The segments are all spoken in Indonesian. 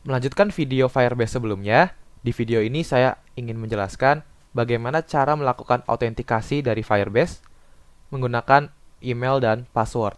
Melanjutkan video Firebase sebelumnya, di video ini saya ingin menjelaskan bagaimana cara melakukan autentikasi dari Firebase menggunakan email dan password.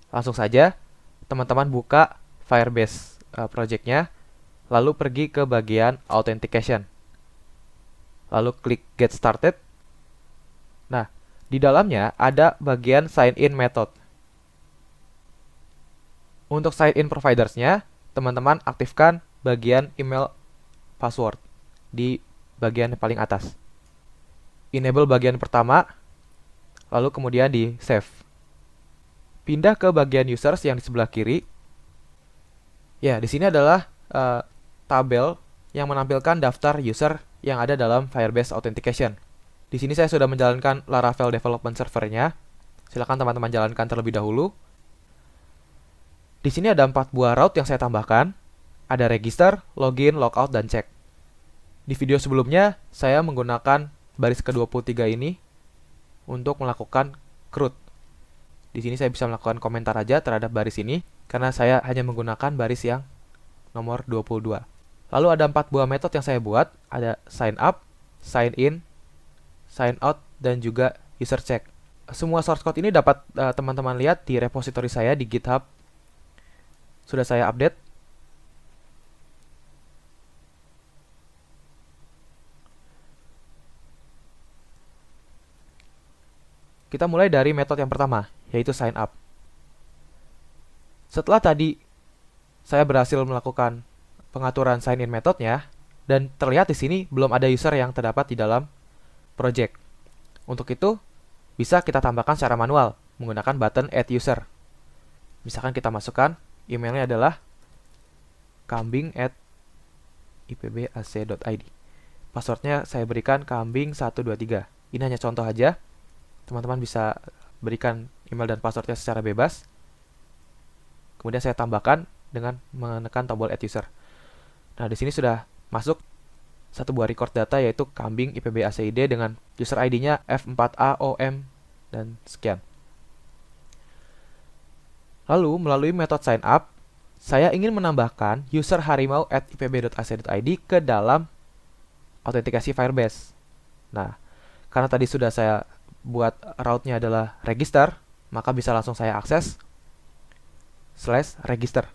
Langsung saja, teman-teman buka Firebase project-nya, lalu pergi ke bagian Authentication. Lalu klik Get Started. Nah, di dalamnya ada bagian Sign In Method. Untuk Sign In Providers-nya, teman-teman aktifkan bagian email password di bagian paling atas. Enable bagian pertama, lalu kemudian di Save. Pindah ke bagian Users yang di sebelah kiri. Ya, di sini adalah tabel yang menampilkan daftar user yang ada dalam Firebase Authentication. Di sini saya sudah menjalankan Laravel Development Server-nya. Silakan teman-teman jalankan terlebih dahulu. Di sini ada 4 buah route yang saya tambahkan. Ada register, login, logout, dan check. Di video sebelumnya, saya menggunakan baris ke-23 ini untuk melakukan CRUD. Di sini saya bisa melakukan komentar aja terhadap baris ini, karena saya hanya menggunakan baris yang nomor 22. Lalu ada 4 buah metode yang saya buat, ada sign up, sign in, sign out, dan juga user check. Semua source code ini dapat teman-teman lihat di repository saya di GitHub. Sudah saya update. Kita mulai dari metode yang pertama, yaitu sign up. Setelah tadi saya berhasil melakukan pengaturan sign in metodenya, dan terlihat di sini belum ada user yang terdapat di dalam project. Untuk itu, bisa kita tambahkan secara manual menggunakan button add user. Misalkan kita masukkan emailnya adalah kambing@ipbac.id. Passwordnya saya berikan kambing123. Ini hanya contoh aja. Teman-teman bisa berikan email dan passwordnya secara bebas. Kemudian saya tambahkan dengan menekan tombol add user. Nah, di sini sudah masuk satu buah record data, yaitu kambing ipbacid dengan user ID-nya F4AOM dan sekian. Lalu, melalui metode sign up, saya ingin menambahkan user harimau@ipb.ac.id ke dalam autentikasi Firebase. Nah, karena tadi sudah saya buat route-nya adalah register, maka bisa langsung saya akses /register.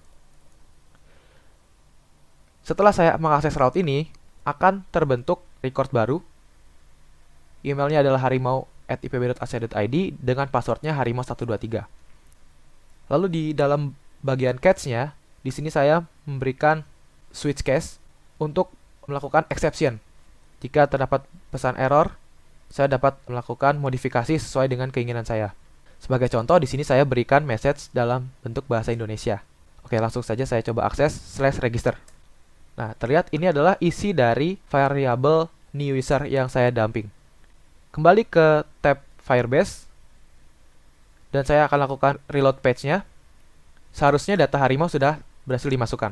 Setelah saya mengakses route ini, akan terbentuk record baru. Emailnya adalah harimau@ipb.ac.id dengan passwordnya harimau123. Lalu di dalam bagian catch-nya, di sini saya memberikan switch case untuk melakukan exception. Jika terdapat pesan error, saya dapat melakukan modifikasi sesuai dengan keinginan saya. Sebagai contoh, di sini saya berikan message dalam bentuk bahasa Indonesia. Oke, langsung saja saya coba akses /register. Nah, terlihat ini adalah isi dari variabel new user yang saya dumping. Kembali ke tab Firebase, dan saya akan lakukan reload page-nya. Seharusnya data harimau sudah berhasil dimasukkan.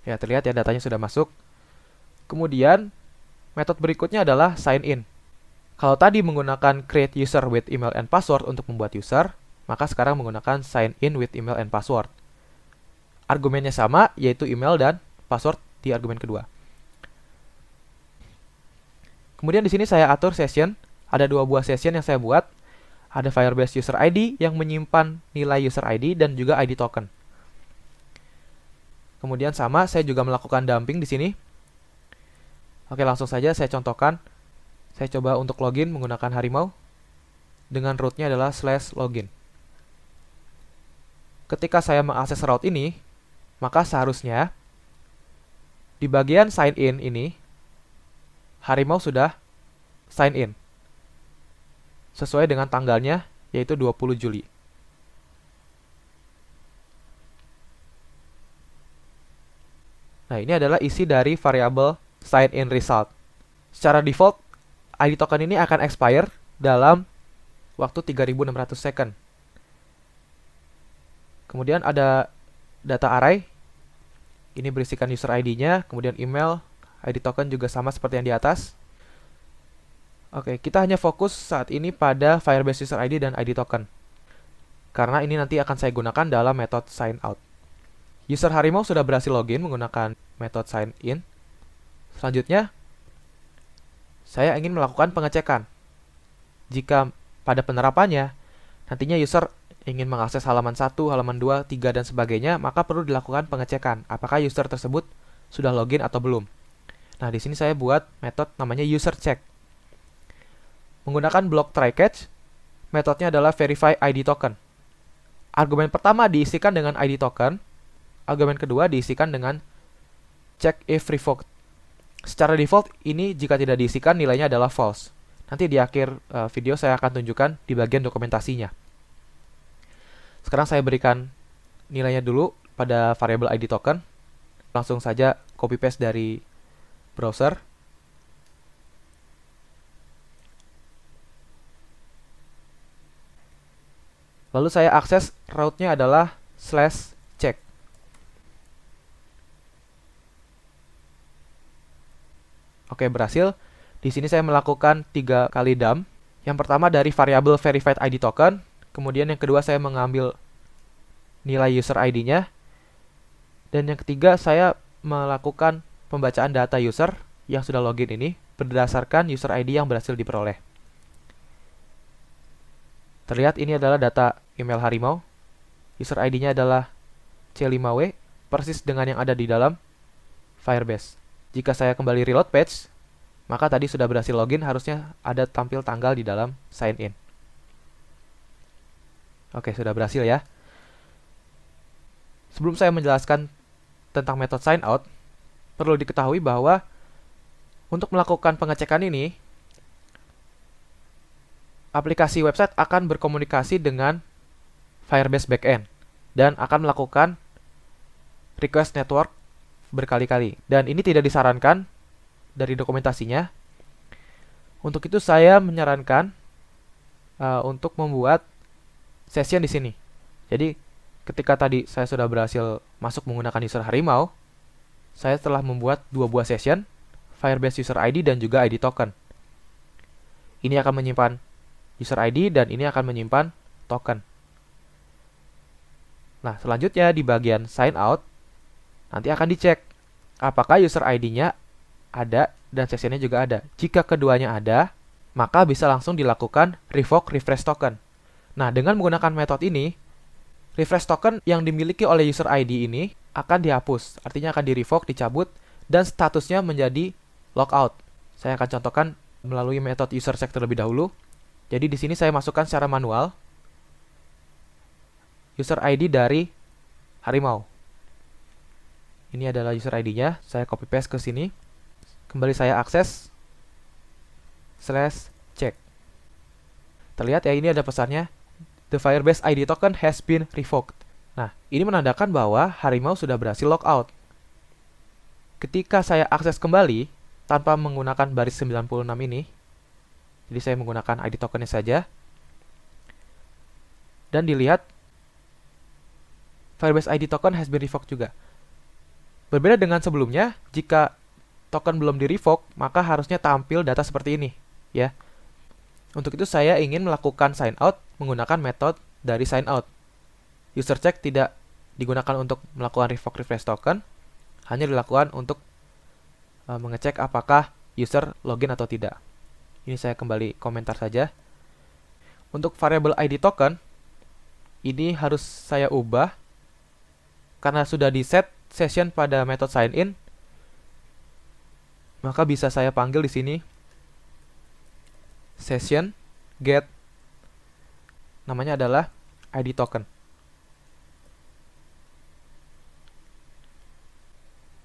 Ya, terlihat ya datanya sudah masuk. Kemudian, metode berikutnya adalah sign in. Kalau tadi menggunakan create user with email and password untuk membuat user, maka sekarang menggunakan sign in with email and password. Argumennya sama, yaitu email dan password di argumen kedua. Kemudian di sini saya atur session. Ada 2 buah session yang saya buat. Ada Firebase user ID yang menyimpan nilai user ID dan juga ID token. Kemudian sama, saya juga melakukan dumping di sini. Oke, langsung saja saya contohkan. Saya coba untuk login menggunakan harimau. Dengan route-nya adalah /login. Ketika saya mengakses route ini, maka seharusnya di bagian sign in ini, harimau sudah sign in. Sesuai dengan tanggalnya, yaitu 20 Juli. Nah, ini adalah isi dari variabel sign in result. Secara default, ID token ini akan expire dalam waktu 3600 second. Kemudian ada data array. Ini berisikan user ID-nya, kemudian email, ID token juga sama seperti yang di atas. Oke, kita hanya fokus saat ini pada Firebase user ID dan ID token. Karena ini nanti akan saya gunakan dalam metode sign out. User Harimau sudah berhasil login menggunakan metode sign in. Selanjutnya, saya ingin melakukan pengecekan. Jika pada penerapannya, nantinya user ingin mengakses halaman 1, halaman 2, 3, dan sebagainya, maka perlu dilakukan pengecekan apakah user tersebut sudah login atau belum. Nah, di sini saya buat metode namanya user check. Menggunakan blok try catch, metodenya adalah verify ID token. Argumen pertama diisikan dengan ID token, argumen kedua diisikan dengan check if revoked. Secara default, ini jika tidak diisikan nilainya adalah false. Nanti di akhir video saya akan tunjukkan di bagian dokumentasinya. Sekarang saya berikan nilainya dulu pada variabel ID token. Langsung saja copy paste dari browser. Lalu saya akses route-nya adalah /check. Oke, berhasil. Di sini saya melakukan 3 kali dump. Yang pertama dari variabel verified ID token, kemudian yang kedua saya mengambil nilai user ID-nya, dan yang ketiga saya melakukan pembacaan data user yang sudah login ini berdasarkan user ID yang berhasil diperoleh. Terlihat ini adalah data email Harimau. User ID-nya adalah C5W, persis dengan yang ada di dalam Firebase. Jika saya kembali reload page, maka tadi sudah berhasil login, harusnya ada tampil tanggal di dalam sign in. Oke, sudah berhasil ya. Sebelum saya menjelaskan tentang metode sign out, perlu diketahui bahwa untuk melakukan pengecekan ini, aplikasi website akan berkomunikasi dengan Firebase backend dan akan melakukan request network berkali-kali. Dan ini tidak disarankan dari dokumentasinya. Untuk itu saya menyarankan untuk membuat session di sini. Jadi ketika tadi saya sudah berhasil masuk menggunakan user Harimau, saya telah membuat 2 buah session, Firebase user ID dan juga ID token. Ini akan menyimpan user ID dan ini akan menyimpan token. Nah, selanjutnya di bagian sign out, nanti akan dicek apakah user ID-nya ada dan sessionnya juga ada. Jika keduanya ada, maka bisa langsung dilakukan revoke refresh token. Nah, dengan menggunakan metode ini, refresh token yang dimiliki oleh user ID ini akan dihapus. Artinya akan di-revoke, dicabut, dan statusnya menjadi logout. Saya akan contohkan melalui metode user check terlebih dahulu. Jadi di sini saya masukkan secara manual user ID dari Harimau. Ini adalah user ID-nya. Saya copy paste ke sini. Kembali saya akses /check. Terlihat ya, ini ada pesannya, the Firebase ID token has been revoked. Nah, ini menandakan bahwa Harimau sudah berhasil logout. Ketika saya akses kembali tanpa menggunakan baris 96 ini, jadi saya menggunakan ID tokennya saja, dan dilihat Firebase ID token has been revoked juga. Berbeda dengan sebelumnya, jika token belum di-revoke, maka harusnya tampil data seperti ini, ya. Untuk itu saya ingin melakukan sign out menggunakan metode dari sign out. User check tidak digunakan untuk melakukan revoke refresh token, hanya dilakukan untuk mengecek apakah user login atau tidak. Ini saya kembali komentar saja. Untuk variable ID token, ini harus saya ubah karena sudah di set session pada metode sign in, maka bisa saya panggil di sini session get, namanya adalah ID token.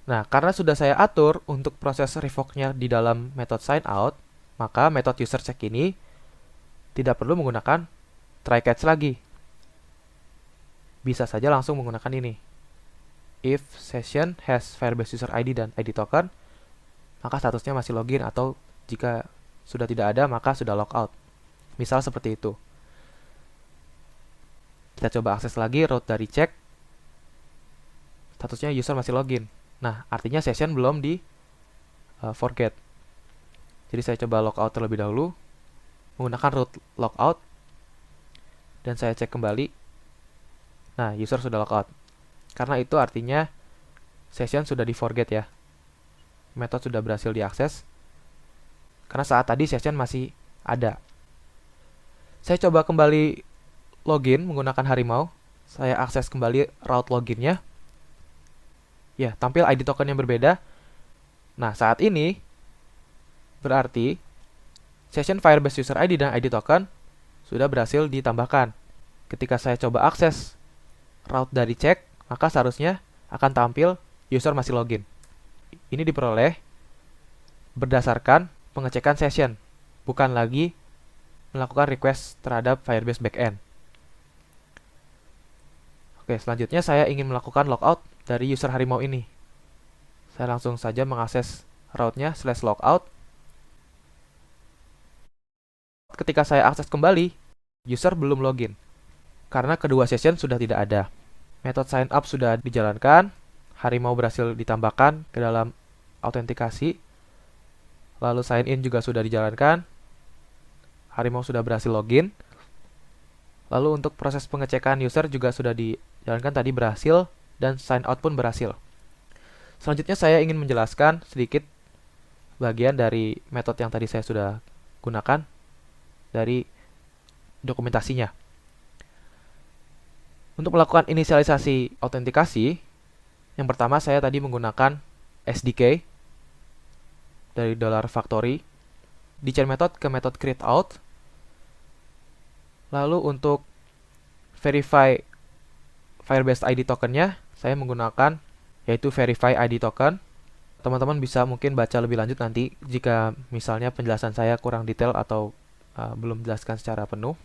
Nah, karena sudah saya atur untuk proses revoke-nya di dalam metode sign out, maka metode user check ini tidak perlu menggunakan try catch lagi. Bisa saja langsung menggunakan ini. If session has Firebase user ID dan ID token, maka statusnya masih login, atau jika sudah tidak ada maka sudah logout. Misal seperti itu. Kita coba akses lagi route dari check. Statusnya user masih login. Nah, artinya session belum di forget. Jadi saya coba logout terlebih dahulu menggunakan route logout dan saya cek kembali. Nah, user sudah logout. karena itu artinya session sudah di forget ya. Metode sudah berhasil diakses, karena saat tadi session masih ada. Saya coba kembali login menggunakan Harimau. Saya akses kembali route loginnya. Ya, tampil ID token yang berbeda. Nah, saat ini berarti session Firebase user ID dan ID token sudah berhasil ditambahkan. Ketika saya coba akses route dari cek, maka seharusnya akan tampil user masih login. Ini diperoleh berdasarkan pengecekan session, bukan lagi melakukan request terhadap Firebase backend. Oke, selanjutnya saya ingin melakukan logout dari user Harimau ini. Saya langsung saja mengakses route-nya /logout. Ketika saya akses kembali, user belum login, karena kedua session sudah tidak ada. Metode sign up sudah dijalankan, Harimau berhasil ditambahkan ke dalam autentikasi, lalu sign in juga sudah dijalankan, Harimau sudah berhasil login. Lalu untuk proses pengecekan user juga sudah dijalankan tadi berhasil, dan sign out pun berhasil. Selanjutnya saya ingin menjelaskan sedikit bagian dari metode yang tadi saya sudah gunakan dari dokumentasinya. Untuk melakukan inisialisasi autentikasi, yang pertama saya tadi menggunakan SDK dari $factory di chain method ke method createOut. Lalu untuk verify Firebase ID tokennya, saya menggunakan yaitu verify ID token. Teman-teman bisa mungkin baca lebih lanjut nanti jika misalnya penjelasan saya kurang detail atau belum menjelaskan secara penuh.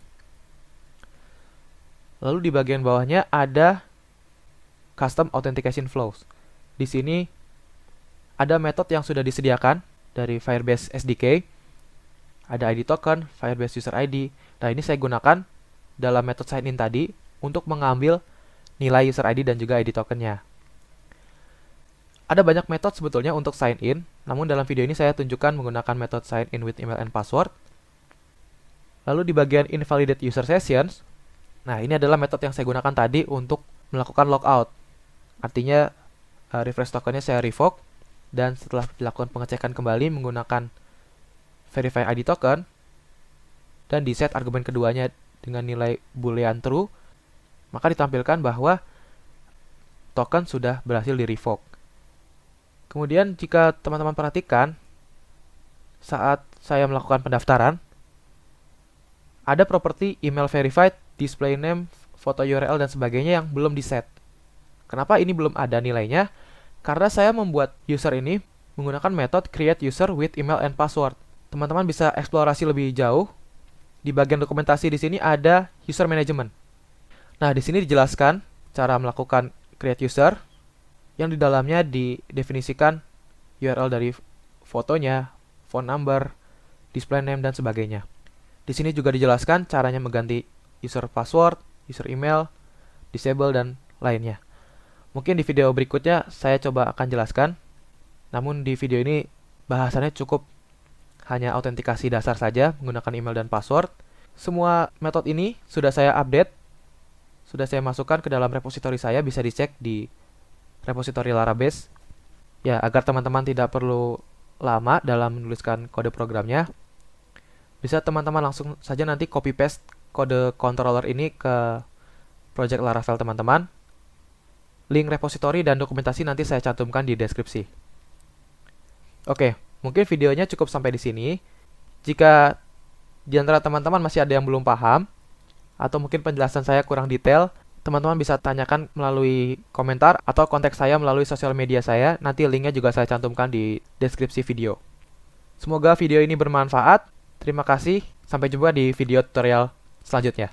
Lalu di bagian bawahnya ada custom authentication flows. Di sini ada metode yang sudah disediakan dari Firebase SDK. Ada ID token, Firebase user ID. Nah, ini saya gunakan dalam metode sign in tadi untuk mengambil nilai user ID dan juga ID tokennya. Ada banyak metode sebetulnya untuk sign in, namun dalam video ini saya tunjukkan menggunakan metode sign in with email and password. Lalu di bagian invalidate user sessions, nah ini adalah metode yang saya gunakan tadi untuk melakukan logout. Artinya refresh tokennya saya revoke, dan setelah dilakukan pengecekan kembali menggunakan verify ID token dan di set argumen keduanya dengan nilai boolean true, maka ditampilkan bahwa token sudah berhasil di revoke. Kemudian jika teman-teman perhatikan saat saya melakukan pendaftaran, ada properti email verified, display name, foto URL dan sebagainya yang belum di set. Kenapa ini belum ada nilainya? Karena saya membuat user ini menggunakan metode create user with email and password. Teman-teman bisa eksplorasi lebih jauh. Di bagian dokumentasi di sini ada user management. Nah, di sini dijelaskan cara melakukan create user yang di dalamnya didefinisikan URL dari fotonya, phone number, display name dan sebagainya. Di sini juga dijelaskan caranya mengganti user password, user email, disable dan lainnya. Mungkin di video berikutnya saya coba akan jelaskan. Namun di video ini bahasannya cukup hanya autentikasi dasar saja menggunakan email dan password. Semua metode ini sudah saya update, sudah saya masukkan ke dalam repositori saya, bisa dicek di repositori Larabase. Ya, agar teman-teman tidak perlu lama dalam menuliskan kode programnya, bisa teman-teman langsung saja nanti copy paste kode controller ini ke project Laravel teman-teman. Link repositori dan dokumentasi nanti saya cantumkan di deskripsi. Oke, mungkin videonya cukup sampai di sini. Jika di antara teman-teman masih ada yang belum paham, atau mungkin penjelasan saya kurang detail, teman-teman bisa tanyakan melalui komentar atau kontak saya melalui sosial media saya. Nanti linknya juga saya cantumkan di deskripsi video. Semoga video ini bermanfaat. Terima kasih. Sampai jumpa di video tutorial selanjutnya.